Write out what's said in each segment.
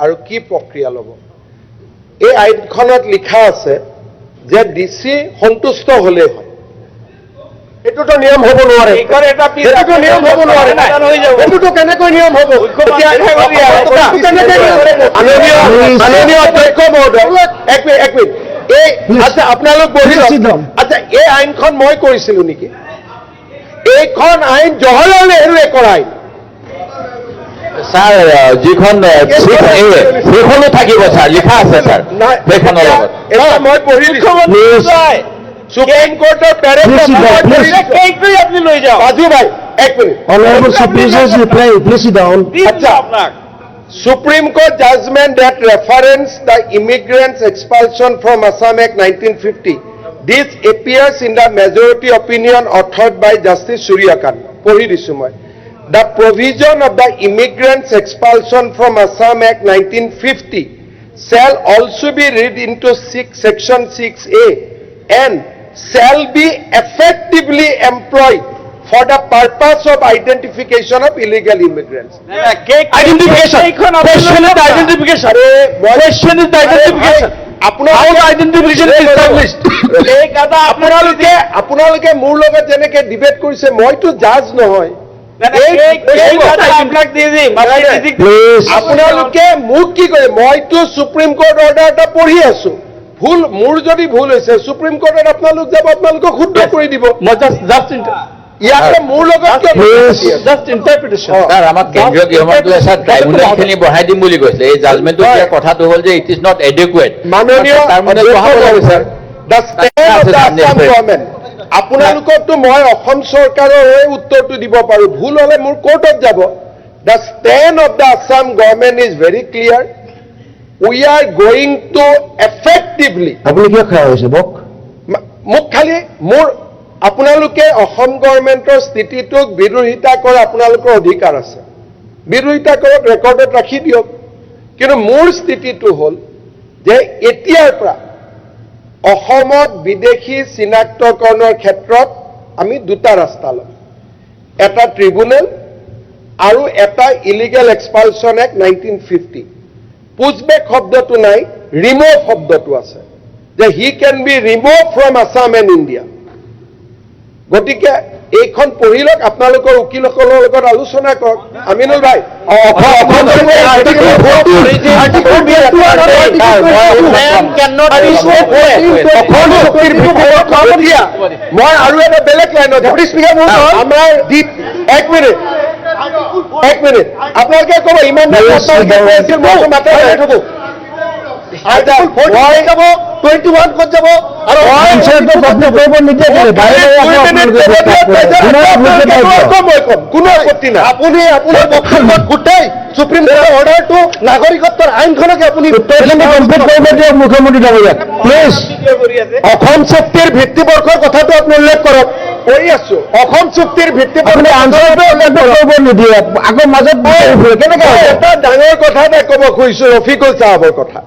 আৰু কি প্ৰক্ৰিয়া ল'ব। এই আইনখনত লিখা আছে যে ডিচি সন্তুষ্ট হ'লেই হয়। এইটোতো নিয়ম হ'ব নোৱাৰে, এইটোতো নিয়ম হ'ব নোৱাৰে, এইটোতো কেনেকৈ নিয়ম হ'ব? মাননীয় অধ্যক্ষ মহোদয়, এক মিনিট, এই আচ্ছা আপোনালোক বহি লওক। আচ্ছা, এই আইনখন মই কৰিছিলো নেকি? এইখন আইন জৱাহৰলাল নেহৰুৱে কৰা আইন। স্যাৰ যিখন সেইখনো থাকিব স্যাৰ, লিখা আছে স্যাৰ সেইখনৰ লগত। এটা মই পঢ়ি দিছো, সুপ্ৰিম কোৰ্টৰ পেৰেগ্ৰাফ আপুনি লৈ যাওক। বাজু ভাই এক minute. Honorable Supervisors, reply, please sit down. Supreme Court judgment that reference the Immigrants Expulsion from Assam Act 1950. This appears in the majority opinion authored by Justice Surya Kant. পঢ়ি দিছো মই। The provision of the Immigrants Expulsion from Assam Act 1950 shall also be read into Section 6A and shall be effectively employed for the purpose of identification of illegal immigrants. Identification. Question is the identification. Question is the identification. How the identification is established? আপোনালোকে মোৰ লগত যেনেকে debate কৰিছে, মইতো জাজ নহয়। আপোনালোকে মোক কি কৰে? মইতো সুপ্ৰিম কোৰ্ট অৰ্ডাৰ এটা পঢ়ি আছো। ভুল মোৰ যদি ভুল হৈছে, সুপ্ৰিম কোৰ্টত আপোনালোক যাব, আপোনালোকক শুদ্ধ কৰি দিব। ইয়াতে মোৰ লগত জাষ্ট ইণ্টাৰপ্ৰিটেশ্যন। স্যাৰ আমাক কেন্দ্ৰীয় গৃহমন্ত্ৰীয়ে স্যাৰ ট্ৰাইব্যুনেলখিনি বঢ়াই দিম বুলি কৈছিলে। এই জাজমেণ্টটো কথাটো হ'ল যে ইট ইজ নট এডুকুৱেট। মাননীয় গভৰ্ণমেণ্ট, আপোনালোককতো মই অসম চৰকাৰৰ হৈ উত্তৰটো দিব পাৰো, ভুল হলে মোৰ কোৰ্টত যাব। The stand of the Assam government is very clear. We are going to effectively. আপুনি কিয় খাই হৈছে বক? মোক খালি মোৰ আপোনালোকে অসম গভৰ্ণমেণ্টৰ স্থিতিটোক বিৰোধিতা কৰা আপোনালোকৰ অধিকাৰ আছে। বিৰোধিতা কৰক, ৰেকৰ্ডত ৰাখি দিয়ক। কিন্তু মোৰ স্থিতিটো হ'ল যে এতিয়াৰ পৰা অসমত বিদেশী চিনাক্তকৰণৰ ক্ষেত্ৰত আমি দুটা ৰাস্তা ল'ম। এটা ট্ৰিব্যুনেল আৰু এটা ইলিগেল এক্সপালছন এক্ট 1950। পুছবেক শব্দটো নাই, ৰিমুভ শব্দটো আছে, যে he can be remove from Assam and India. গতিকে এইখন পঢ়ি লওক, আপোনালোকৰ উকিলসকলৰ লগত আলোচনা কৰক। আমিনুল ভাই, মই আৰু এটা বেলেগ লাইনত আমাৰ এক মিনিট আপোনালোকে ক'ব ইমান মাতে থাকো। 21 ক'ত যাব? আৰু কোনো আপত্তি নাই। আপুনি আপোনাৰ বক্তব্যত গোটেই সুপ্ৰিম কোৰ্টৰ অৰ্ডাৰটো, নাগৰিকত্বৰ আইনখনকে আপুনি মুখ্যমন্ত্ৰী ডাঙৰীয়া প্লিজ অসম চুক্তিৰ ভিত্তিবৰ্ষৰ কথাটো আপুনি উল্লেখ কৰক। কৰি আছো, অসম চুক্তিৰ ভিত্তিবৰ্ষৰ নিদিয়ে আকৌ মাজত কেনেকে? এটা ডাঙৰ কথা এটা ক'ব খুজিছো, ৰফিকুল চাহাবৰ কথা।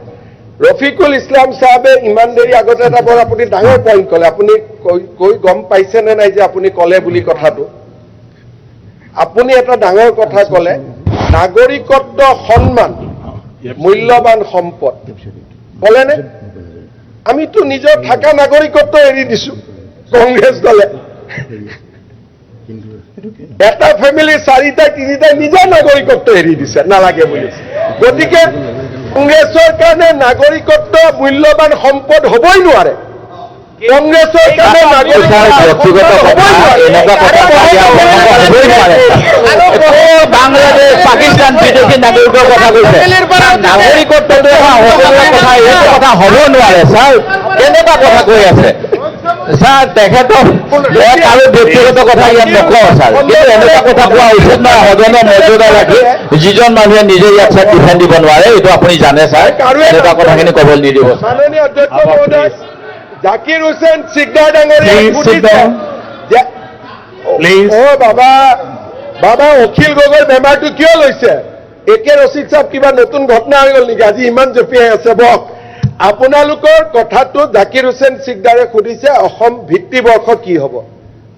ৰফিকুল ইছলাম চাহাবে ইমান দেৰি আগতে এটা বৰ আপুনি ডাঙৰ পইণ্ট ক'লে। আপুনি কৈ গম পাইছে নে নাই যে আপুনি ক'লে বুলি কথাটো? আপুনি এটা ডাঙৰ কথা ক'লে, নাগৰিকত্ব সন্মান মূল্যৱান সম্পদ ক'লেনে? আমিতো নিজৰ থকা নাগৰিকত্ব এৰি দিছো কংগ্ৰেছ দলে। এটা ফেমিলি 4টা 3টা নিজৰ নাগৰিকত্ব এৰি দিছে নালাগে বুলি। গতিকে কংগ্ৰেছৰ কাৰণে নাগৰিকত্ব মূল্যৱান সম্পদ হ'বই নোৱাৰে। কংগ্ৰেছৰ কাৰণে বাংলাদেশ, পাকিস্তান বিদেশী নাগৰিকৰ কথা কৈছে। নাগৰিকত্বটো কথা হ'ব নোৱাৰে ছাৰ, কেনেকুৱা কথা কৈ আছে ছাৰ? তেখেতৰ আৰু ব্যক্তিগত কথা ইয়াত নকওঁ ছাৰ, কিন্তু এনেকুৱা কথা কোৱা উচিত নহয়। সদনৰ মৰ্যাদা ৰাখি যিজন মানুহে নিজে ইয়াত ছাৰ ডিফেণ্ড দিব নোৱাৰে, এইটো আপুনি জানে ছাৰ। এনেকুৱা কথাখিনি ক'বলৈ নিদিব। মাননীয় অধ্যক্ষ মহোদয়, জাকিৰ হুছেইন চিকদাৰ ডাঙৰীয়া বাবা অখিল গগৈৰ বেমাৰটো কিয় লৈছে? একে ৰচিদ চাপ কিবা নতুন ঘটনা হৈ গ'ল নেকি? আজি ইমান জঁপিয়াই আছে বক। আপোনালোকৰ কথাটো জাকিৰ হুছেইন চিকদাৰে সুধিছে, অসম ভিত্তিবৰ্ষ কি হ'ব?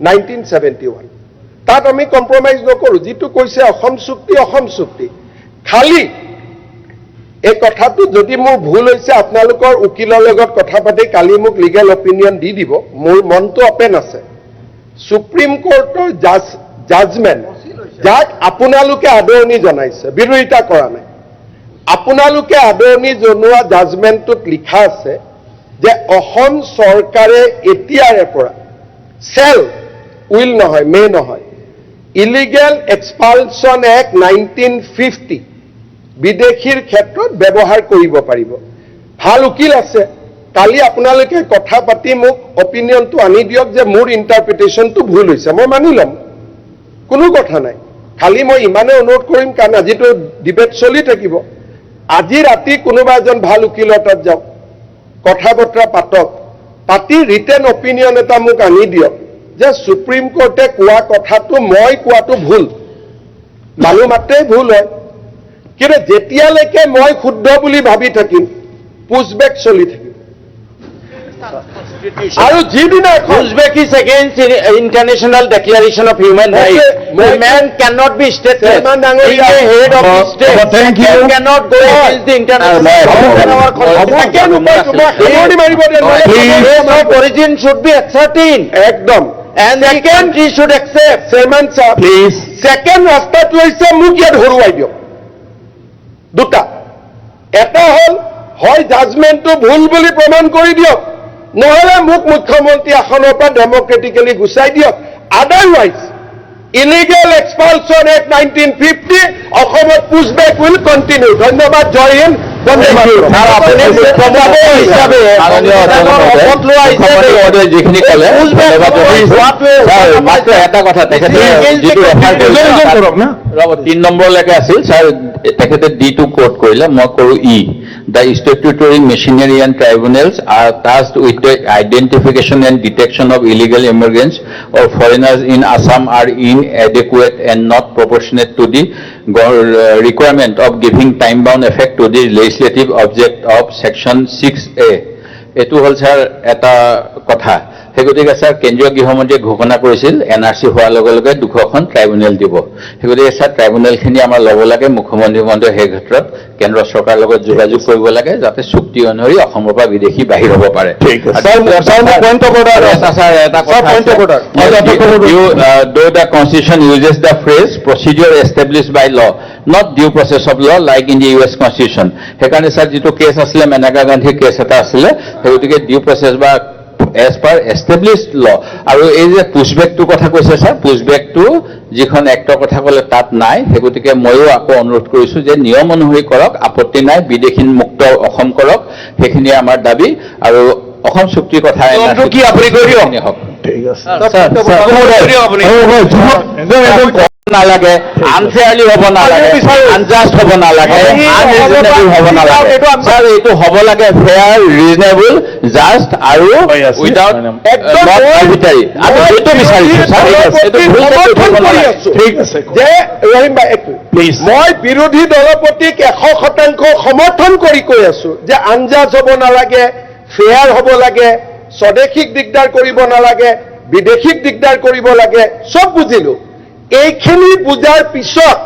1971। তাত আমি কম্প্ৰমাইজ নকৰোঁ। যিটো কৈছে অসম চুক্তি, অসম চুক্তি। খালি এই কথাটো যদি মোৰ ভুল হৈছে আপোনালোকৰ উকিলৰ লগত কথা পাতি কালি মোক লিগেল অপিনিয়ন দি দিব মোৰ মনটো অপেন আছে সুপ্ৰিম কোৰ্টৰ জাজমেণ্ট যাক আপোনালোকে আদৰণি জনাইছে বিৰোধিতা কৰা নাই আপোনালোকে আদৰণি জনোৱা জাজমেণ্টটোত লিখা আছে যে অসম চৰকাৰে এতিয়াৰে পৰা চেল উইল নহয় মে নহয় ইলিগেল এক্সপালছন এক্ট 1950 বিদেশীৰ ক্ষেত্ৰত ব্যৱহাৰ কৰিব পাৰিব ভাল উকিল আছে কালি আপোনালোকে কথা পাতি মোক অপিনিয়নটো আনি দিয়ক যে মোৰ ইণ্টাৰপ্ৰিটেশ্যনটো ভুল হৈছে মই মানি ল'ম কোনো কথা নাই খালি মই ইমানে অনুৰোধ কৰিম কাৰণ আজিতো ডিবেট চলি থাকিব আজি ৰাতি কোনোবা এজন ভাল উকিলৰ তাত যাওক কথা বতৰা পাতক পাতি ৰিটেন অপিনিয়ন এটা মোক আনি দিয়ক যে সুপ্ৰিম কোৰ্টে কোৱা কথাটো মই কোৱাটো ভুল মানুহ মাত্ৰেই ভুল হয় কিন্তু যেতিয়ালৈকে মই শুদ্ধ বুলি ভাবি থাকিম পুছবেক চলি থাকিম আৰু যিদিনা Uzbek is against international declaration of human rights. The man cannot be stateless. Chairman Dangoria. He is the head of the state. thank you. He cannot go against the international law and our constitution. Place of origin should be ascertained. একদম And the country should accept. Chairman সাহেব please second ৰাস্তাটো হৈছে মোক ইয়াত হৰুৱাই দিয়ক দুটা এটা হ'ল হয় জাজমেণ্টটো ভুল বুলি প্ৰমাণ কৰি দিয়ক নহলে মোক মুখ্যমন্ত্ৰী আসনৰ পৰা ডেমক্ৰেটিকেলি গুচাই দিয়ক আদাৰৱাইজ ইলিগেল এক্সপালছন এক্ট 1950 অসমত পুছবেক উইল কণ্টিনিউ ধন্যবাদ জয় হিন্দ বন্দে মাতৰম। আৰু আপুনি মুখ্যমন্ত্ৰী হিচাপে শপত লোৱা হিচাপে যিখিনি ক'লে মাত্ৰ এটা কথা তেখেতে যিটো ৰেফাৰ কৰিলে 3 নম্বৰলৈকে আছিল ছাৰ তেখেতে ডিটো কোট কৰিলে মই কৰোঁ ই The statutory machinery and tribunals are tasked with the identification and detection of illegal immigrants or foreigners in Assam are inadequate and not proportionate to the requirement of giving time-bound effect to the legislative object of Section 6A. এটো হল sir এটা কথা সেই গতিকে sir কেন্দ্ৰীয় গৃহমন্ত্ৰীয়ে ঘোষণা কৰিছিল NRC হোৱাৰ লগে লগে 2খন ট্ৰাইব্যুনেল দিব সেই গতিকে স্যাৰ ট্ৰাইব্যুনেলখিনি আমাৰ ল'ব লাগে মুখ্যমন্ত্ৰী মহোদয় সেই ক্ষেত্ৰত কেন্দ্ৰ চৰকাৰৰ লগত যোগাযোগ কৰিব লাগে যাতে চুক্তি অনুসৰি অসমৰ পৰা বিদেশী বাহিৰ হ'ব পাৰে ঠিক আছে পইণ্ট অফ অৰ্ডাৰ স্যাৰ এটা point of order though the constitution uses the phrase procedure established by law not due process of law like in the US constitution সেইকাৰণে স্যাৰ যেটো কেছ আছিলে মেনকা গান্ধীৰ কেছ এটা আছিলে সেই গতিকে ডিউ প্ৰচেছ বা as per established law আৰু এই যে পুছবেকটো কথা কৈছে স্যাৰ পুছবেকটো যিখন এক্টৰ কথা ক'লে তাত নাই সেই গতিকে ময়ো আকৌ অনুৰোধ কৰিছো যে নিয়ম অনুসৰি কৰক আপত্তি নাই বিদেশী মুক্ত অসম কৰক সেইখিনি আমাৰ দাবী আৰু অসম চুক্তিৰ কথা কি আপুনি কৰি দিয়ক ঠিক আছে নালাগে আনফেয়াৰলি হ'ব নালাগে আনজাষ্ট হ'ব নালাগে আনৰিজনেবল হ'ব নালাগে স্যাৰ এইটো হ'ব লাগে ফেয়াৰ ৰিজনেবল জাষ্ট আৰু উইদাউট নট আৰ্বিট্ৰাৰী আমি এইটো বিচাৰিছো স্যাৰ এইটো ঠিক আছে যে ৰহিম ভাই প্লিজ মই বিৰোধী দলৰ প্ৰতি 100% সমৰ্থন কৰি কৈ আছো যে আনজাজ হ'ব নালাগে ফেয়াৰ হ'ব লাগে স্বদেশীক দিগদাৰ কৰিব নালাগে বিদেশীক দিগদাৰ কৰিব লাগে সব বুজিলো এইখিনি বুজাৰ পিছত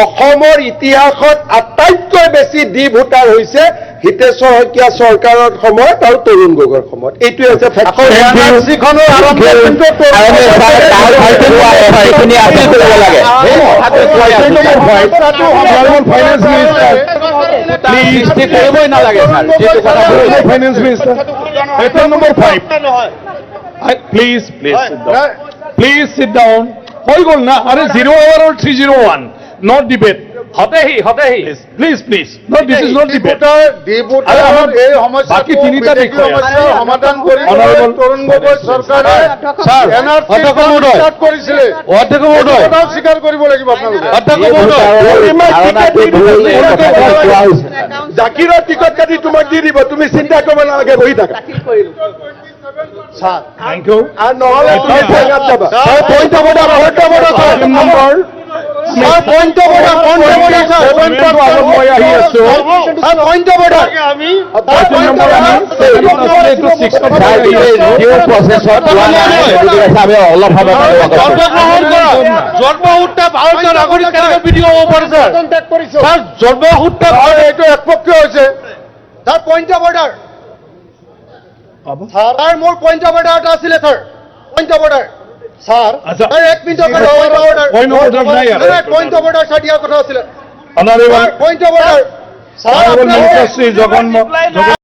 অসমৰ ইতিহাসত আটাইতকৈ বেছি ডি ভোটাৰ হৈছে হিতেশ্বৰ শইকীয়া চৰকাৰৰ সময়ত আৰু তৰুণ গগৈৰ সময়ত এইটোৱে হৈছে এনআৰচিখনৰ finance minister number 5 please please sit down হৈ গ'ল না আৰে 0 hour or 301 not debate হতেহি please no this is not debate এই সমস্যা বাকি তিনিটা বিষয় সমাধান কৰি তৰুণ গগৈ চৰকাৰে স্টাৰ্ট কৰিছিলে কথাও স্বীকাৰ কৰিব লাগিব জাকিৰৰ টিকট কাটি তোমাক দি দিব তুমি চিন্তা কৰিব নালাগে বহি থাকা thank you আৰু নহ'লে তুমি ঠেঙাত যাবা point of order point of order মই আহি আছো পইণ্ট অফ অৰ্ডাৰ আমি Question number আমি 7 আছিলে, এইটো 6 ত ছাৰ, ডিউ প্ৰচেছত পোৱা নাই, গতিকে আমি অলপ সময় জন্মগ্ৰহণ কৰা জন্মসূত্ৰে ভাৰতীয় নাগৰিক কেনেকৈ বিধি হ'ব পাৰে ছাৰ ছাৰ জন্মসূত্ৰে এইটো একপক্ষীয় হৈছে sir point of order sir মোৰ পইণ্ট অফ অৰ্ডাৰ এটা আছিলে sir point of order sir আচ্ছা। এক মিনিটৰ point of order Point of order নাই ইয়াত। পইণ্ট অফ অৰ্ডাৰ ছাৰ দিয়াৰ কথা আছিলে Honorable point of order sir Honorable আপোনালোকে Minister Sri Jagan